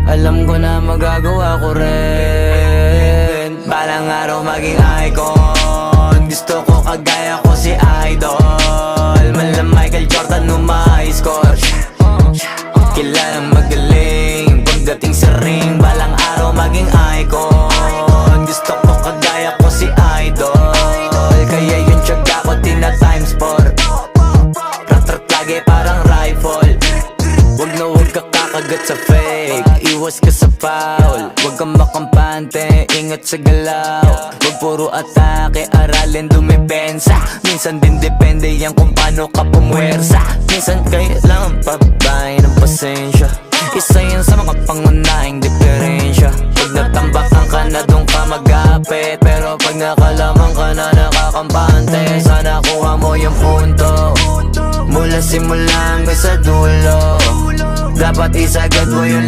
Alam ko na magagawa ko rin. Balang araw maging icon. Gusto ko kagaya ko si Idol. Mala Michael Jordan score. Kilalang magaling pagdating sa ring. Balang araw maging icon. Gusto ko kagaya ko si Idol. Kaya yung tiyaga ko tina-times 4. Rat-rat lagi parang rifle. Wag na wag ka kakagat sa fake. Iwas ka sa foul. Wag kang makampante, ingat sa galaw. Wag puro atake, aralin dumipensa. Minsan din depende yan kung paano ka pumwersa. Minsan kailangan pabay ng pasensya. Isa yan sa mga pangunahing diferensya. Pag natambakan ka na doon ka mag-apit. Pero pag nakalaman ka na nakakampante, sana kuha mo yung punto. Mula simula hanggang sa dulo, dapat isagad mo yung